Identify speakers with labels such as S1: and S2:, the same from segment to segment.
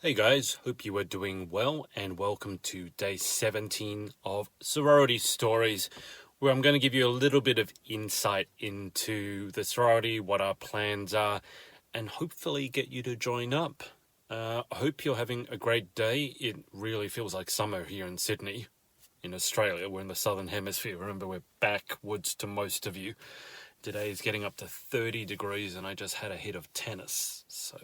S1: Hey guys, hope you are doing well and welcome to day 17 of Sorority Stories, where I'm going to give you a little bit of insight into the sorority, what our plans are, and hopefully get you to join up. I hope you're having a great day. It really feels like summer here in Sydney, in Australia. We're in the southern hemisphere. Remember, we're backwards to most of you. Today is getting up to 30 degrees and I just had a hit of tennis, so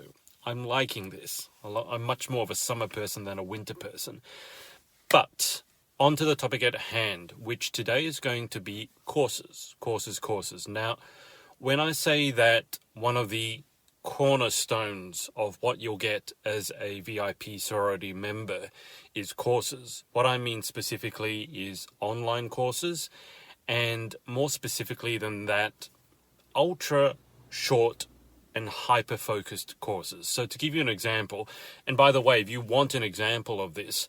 S1: I'm liking this. I'm much more of a summer person than a winter person. But on to the topic at hand, which today is going to be courses. Now, when I say that one of the cornerstones of what you'll get as a VIP sorority member is courses, what I mean specifically is online courses, and more specifically than that, ultra short and hyper-focused courses. So to give you an example, and by the way, if you want an example of this,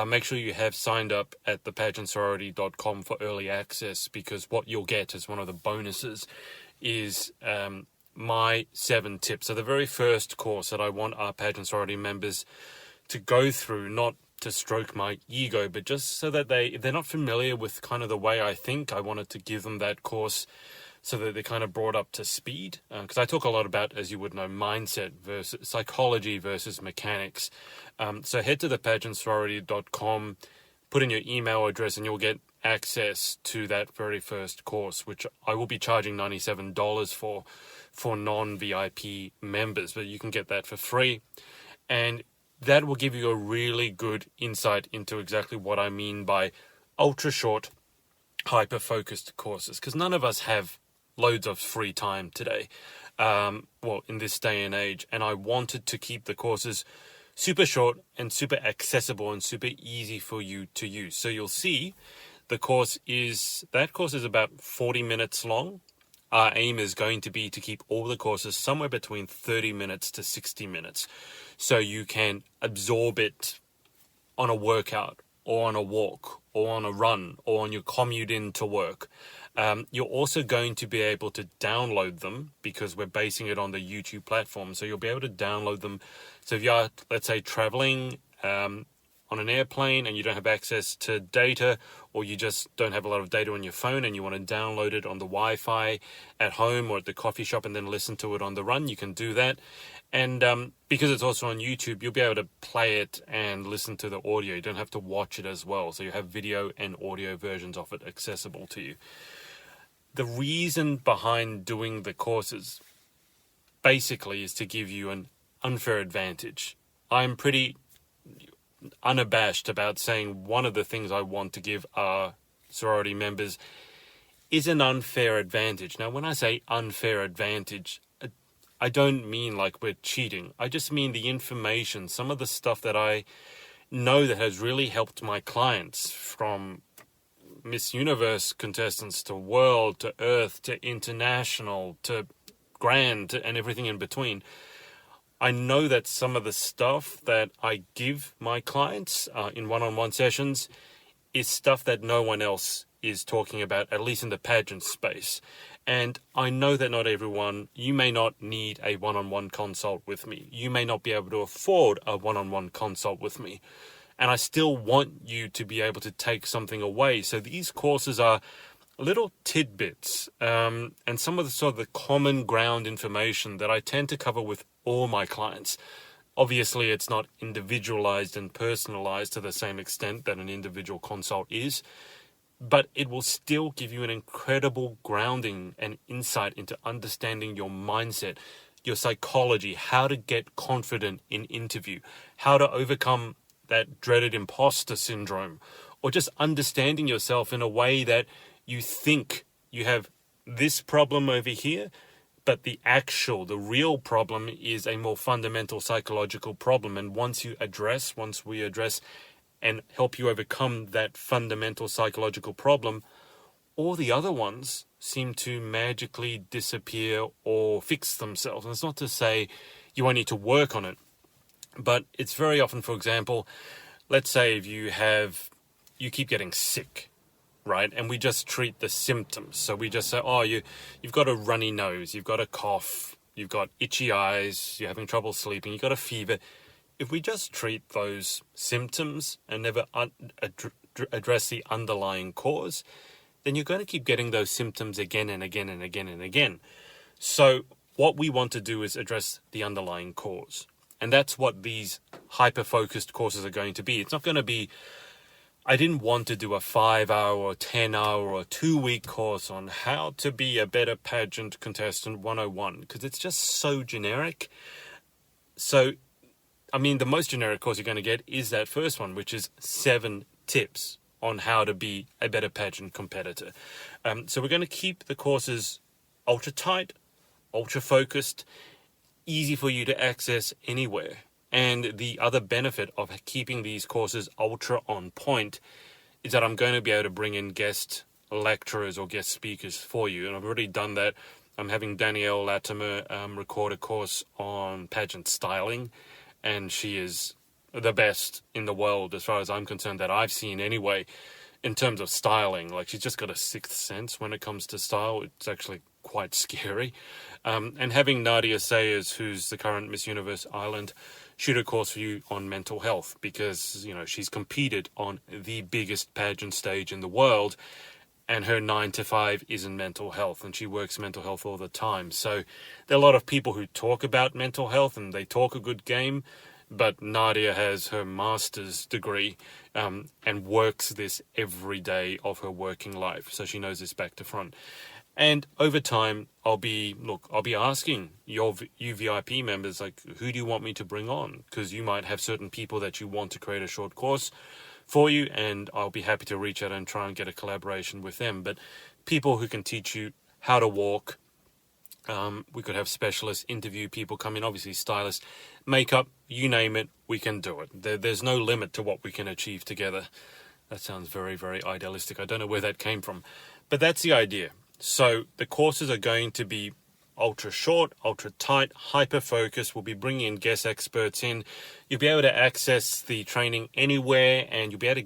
S1: make sure you have signed up at thepageantsorority.com for early access, because what you'll get as one of the bonuses is my 7 tips. So the very first course that I want our Pageant Sorority members to go through, not to stroke my ego, but just so that if they're not familiar with kind of the way I think, I wanted to give them that course so that they're kind of brought up to speed. Because I talk a lot about, as you would know, mindset versus psychology versus mechanics. So head to thepageantsorority.com, put in your email address, and you'll get access to that very first course, which I will be charging $97 for non-VIP members, but you can get that for free. And that will give you a really good insight into exactly what I mean by ultra short, hyper-focused courses, because none of us have loads of free time today, in this day and age, and I wanted to keep the courses super short and super accessible and super easy for you to use. So you'll see the course is about 40 minutes long. Our aim is going to be to keep all the courses somewhere between 30 minutes to 60 minutes, so you can absorb it on a workout or on a walk or on a run or on your commute into work. You're also going to be able to download them, because we're basing it on the YouTube platform. So you'll be able to download them. So if you are, let's say, traveling on an airplane and you don't have access to data, or you just don't have a lot of data on your phone and you want to download it on the Wi-Fi at home or at the coffee shop and then listen to it on the run, you can do that. And because it's also on YouTube, you'll be able to play it and listen to the audio. You don't have to watch it as well. So you have video and audio versions of it accessible to you. The reason behind doing the courses basically is to give you an unfair advantage. I'm pretty unabashed about saying one of the things I want to give our sorority members is an unfair advantage. Now, when I say unfair advantage, I don't mean like we're cheating. I just mean the information, some of the stuff that I know that has really helped my clients, from Miss Universe contestants to World to Earth to International to Grand and everything in between. I know that some of the stuff that I give my clients in one-on-one sessions is stuff that no one else is talking about, at least in the pageant space. And I know that not everyone, you may not need a one-on-one consult with me. You may not be able to afford a one-on-one consult with me. And I still want you to be able to take something away. So these courses are little tidbits and some of the sort of the common ground information that I tend to cover with all my clients. Obviously, it's not individualized and personalized to the same extent that an individual consult is, but it will still give you an incredible grounding and insight into understanding your mindset, your psychology, how to get confident in interview, how to overcome that dreaded imposter syndrome, or just understanding yourself in a way that you think you have this problem over here, but the real problem is a more fundamental psychological problem. And once we address and help you overcome that fundamental psychological problem, all the other ones seem to magically disappear or fix themselves. And it's not to say you won't need to work on it, but it's very often, for example, let's say if you keep getting sick, right? And we just treat the symptoms. So we just say, you've got a runny nose, you've got a cough, you've got itchy eyes, you're having trouble sleeping, you've got a fever. if we just treat those symptoms and never address the underlying cause, then you're going to keep getting those symptoms again and again and again and again. So what we want to do is address the underlying cause. And that's what these hyper-focused courses are going to be. It's not going to be, I didn't want to do a 5-hour or 10-hour or 2-week course on how to be a better pageant contestant 101, because it's just so generic. So, I mean, the most generic course you're going to get is that first one, which is 7 tips on how to be a better pageant competitor. So we're going to keep the courses ultra tight, ultra focused, easy for you to access anywhere. And the other benefit of keeping these courses ultra on point is that I'm going to be able to bring in guest lecturers or guest speakers for you. And I've already done that. I'm having Danielle Latimer record a course on pageant styling. And she is the best in the world, as far as I'm concerned, that I've seen anyway, in terms of styling. Like, she's just got a sixth sense when it comes to style. It's actually quite scary. And having Nadia Sayers, who's the current Miss Universe Ireland, shoot a course for you on mental health, because, you know, she's competed on the biggest pageant stage in the world, and her 9 to 5 is in mental health, and she works mental health all the time. So there are a lot of people who talk about mental health and they talk a good game, but Nadia has her master's degree and works this every day of her working life. So she knows this back to front. And over time, I'll be asking you VIP members, like, who do you want me to bring on? Because you might have certain people that you want to create a short course for you, and I'll be happy to reach out and try and get a collaboration with them. But people who can teach you how to walk, we could have specialists, interview people come in, obviously stylists, makeup, you name it, we can do it. There's no limit to what we can achieve together. That sounds very, very idealistic. I don't know where that came from, but that's the idea. So the courses are going to be ultra short, ultra tight, hyper focused. We'll be bringing in guest experts in. You'll be able to access the training anywhere, and you'll be able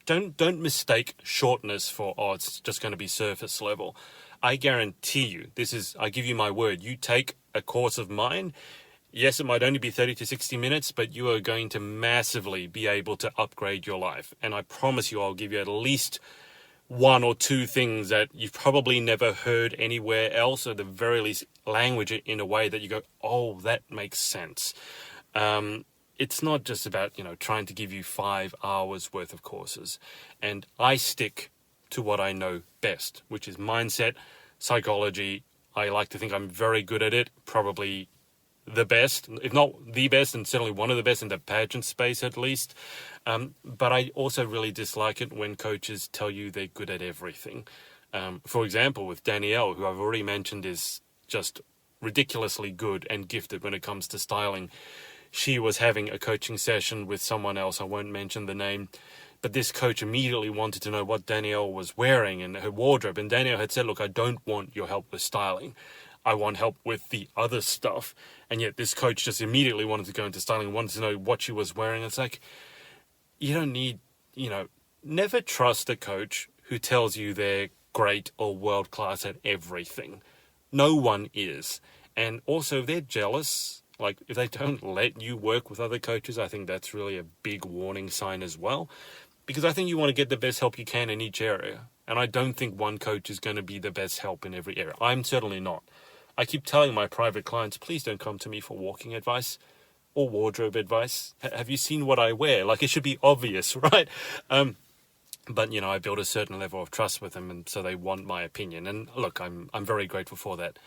S1: to, don't mistake shortness for, oh, it's just going to be surface level. I guarantee you, I give you my word, you take a course of mine, yes, it might only be 30 to 60 minutes, but you are going to massively be able to upgrade your life. And I promise you, I'll give you at least 1 or 2 things that you've probably never heard anywhere else, or at the very least language it in a way that you go, oh, that makes sense. It's not just about, trying to give you 5 hours worth of courses. And I stick to what I know best, which is mindset, psychology. I like to think I'm very good at it, probably the best, if not the best, and certainly one of the best in the pageant space at least. But I also really dislike it when coaches tell you they're good at everything. For example, with Danielle, who I've already mentioned is just ridiculously good and gifted when it comes to styling. She was having a coaching session with someone else, I won't mention the name, but this coach immediately wanted to know what Danielle was wearing and her wardrobe. And Danielle had said, look, I don't want your help with styling. I want help with the other stuff. And yet this coach just immediately wanted to go into styling, wanted to know what she was wearing. It's like, you don't need, never trust a coach who tells you they're great or world-class at everything. No one is. And also, if they're jealous, like if they don't let you work with other coaches, I think that's really a big warning sign as well. Because I think you want to get the best help you can in each area. And I don't think one coach is going to be the best help in every area. I'm certainly not. I keep telling my private clients, please don't come to me for walking advice or wardrobe advice. Have you seen what I wear? Like, it should be obvious, right? But, I build a certain level of trust with them, and so they want my opinion. And look, I'm very grateful for that.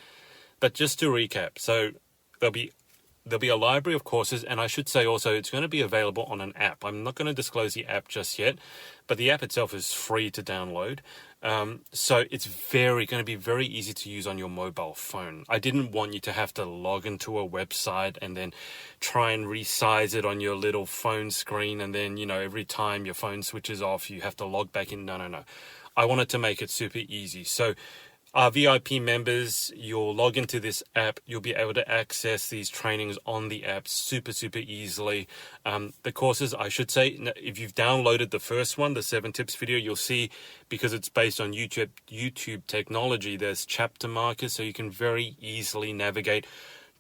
S1: But just to recap, so there'll be a library of courses, and I should say also it's going to be available on an app. I'm not going to disclose the app just yet, but the app itself is free to download. So it's going to be very easy to use on your mobile phone. I didn't want you to have to log into a website and then try and resize it on your little phone screen, and then, every time your phone switches off, you have to log back in. No. I wanted to make it super easy. So our VIP members, you'll log into this app. You'll be able to access these trainings on the app super, super easily. The courses, I should say, if you've downloaded the first one, the 7 tips video, you'll see, because it's based on YouTube technology, there's chapter markers, so you can very easily navigate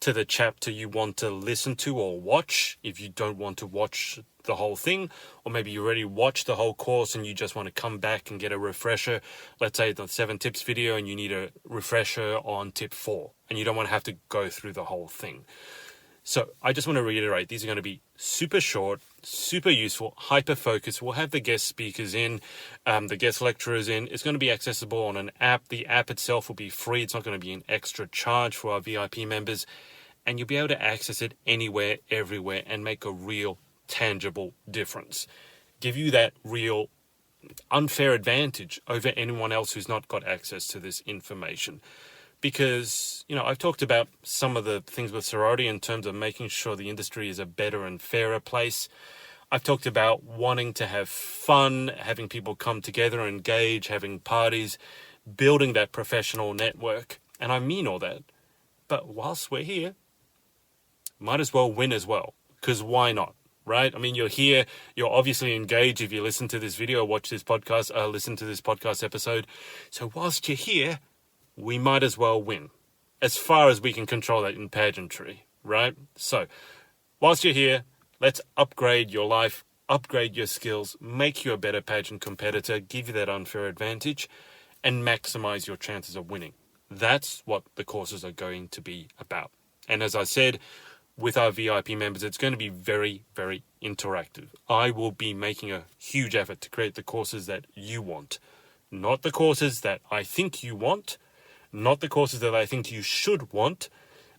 S1: to the chapter you want to listen to or watch if you don't want to watch the whole thing, or maybe you already watched the whole course and you just want to come back and get a refresher. Let's say the 7 tips video and you need a refresher on tip 4 and you don't want to have to go through the whole thing. So I just want to reiterate, these are going to be super short, super useful, hyper-focused. We'll have the guest speakers in, the guest lecturers in. It's going to be accessible on an app. The app itself will be free. It's not going to be an extra charge for our VIP members. And you'll be able to access it anywhere, everywhere, and make a real, tangible difference. Give you that real unfair advantage over anyone else who's not got access to this information. Because, I've talked about some of the things with sorority in terms of making sure the industry is a better and fairer place. I've talked about wanting to have fun, having people come together, engage, having parties, building that professional network. And I mean all that. But whilst we're here, might as well win as well. Because why not? Right? I mean, you're here, you're obviously engaged if you listen to this video, watch this podcast, listen to this podcast episode. So whilst you're here, we might as well win, as far as we can control that in pageantry, right? So, whilst you're here, let's upgrade your life, upgrade your skills, make you a better pageant competitor, give you that unfair advantage, and maximize your chances of winning. That's what the courses are going to be about. And as I said, with our VIP members, it's going to be very, very interactive. I will be making a huge effort to create the courses that you want, not the courses that I think you want, not the courses that I think you should want,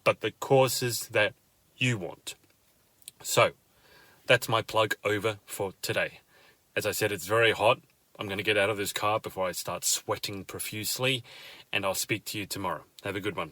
S1: but the courses that you want. So, that's my plug over for today. As I said, it's very hot. I'm going to get out of this car before I start sweating profusely, and I'll speak to you tomorrow. Have a good one.